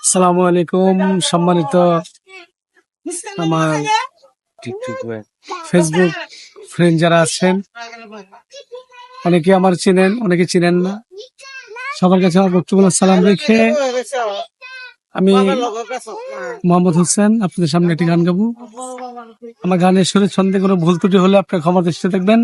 আসসালামু আলাইকুম, সম্মানিত আমার ফেসবুক ফ্রেন্ড যারা আছেন, অনেকে আমার চিনেন, অনেকে চিনেন না। সবার কাছে আমার বক্তব্য সালাম রেখে আমি মোহাম্মদ হোসেন আপনাদের সামনে একটি গান গাবো। আমার গানের সুরে ছন্দে কোনো ভুল ত্রুটি হলে আপনার ক্ষমা দৃষ্টিতে দেখবেন।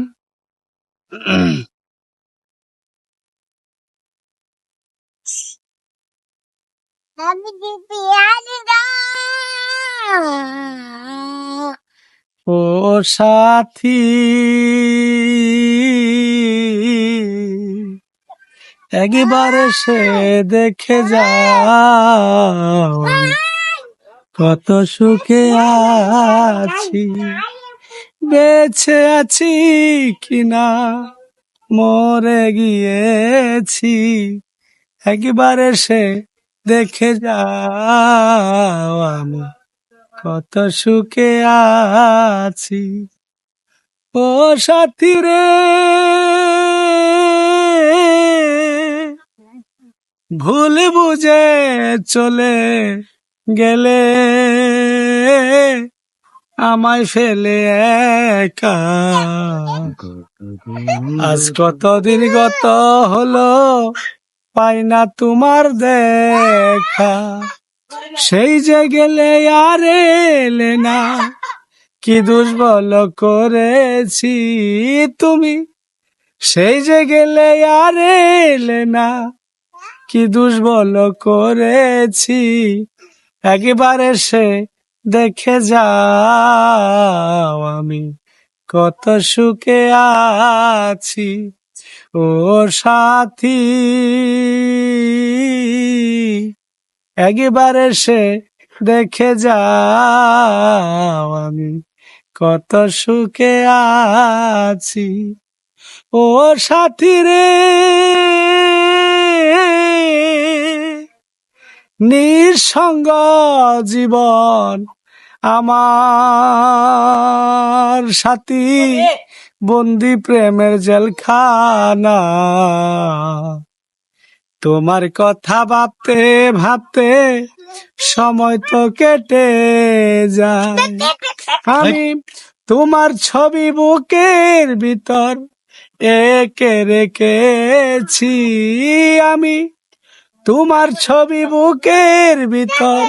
ও সাথী, একবার সে দেখে যাও কত সুখে আছি, বেঁচে আছি কিনা মরে গিয়েছি, একবার সে দেখে যাও আমি কত সুখে আছি। ও সাথী রে, ভুল বুঝে চলে গেলে আমায় ফেলে একা, আজ কতদিন গত হলো পাই না তোমার দেখা, সেই যে গেলে আর এলে না, কি দুর্বল করেছি তুমি, সেই যে গেলে আর এলে না, কি দুর্বল করেছি, একবারে সে দেখে যাও আমি কত সুখে আছি। ও সাথী, একবারে সে দেখে যাও আমি কত সুখে আছি। ও সাথী রে, নিঃসঙ্গ জীবন আমার সাথী, বন্দি প্রেমের জেলখানা, তোমার কথা ভাবতে ভাবতে সময় তো কেটে যায়, আমি তোমার ছবি বুকের ভিতর এঁকে রেখেছি, আমি তোমার ছবি বুকের ভিতর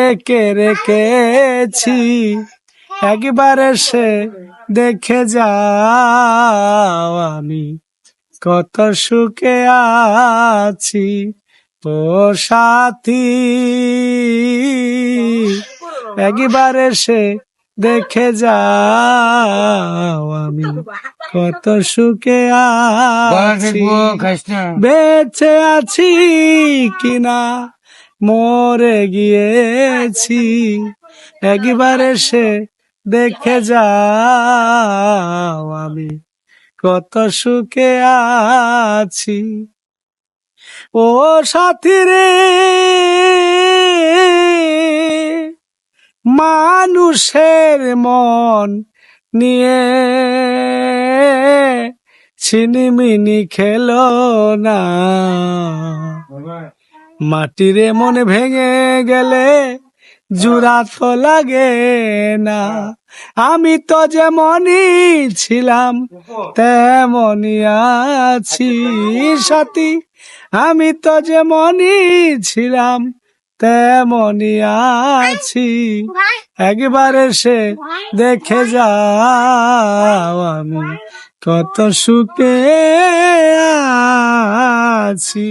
এঁকে রেখেছি, একবার সে দেখে যাও আমি কত সুখে আছি। ও সাথী, একবার সে দেখে যাও আমি কত সুখে আছি, বেঁচে আছি কিনা মরে গিয়েছি, একবারে সে দেখে যাও আমি কত সুখে আছি। ও সাথী রে, মানুষের মন নিয়ে ছিনিমিনি খেলো না, মাটিরে মন ভেঙে গেলে জোড়া তো লাগে না, আমি তো যেমনই ছিলাম তেমনই আছি সাথী, আমি তো যেমনই ছিলাম তেমনই আছি, একবারে সে দেখে যাও আমি কত সুখে আছি।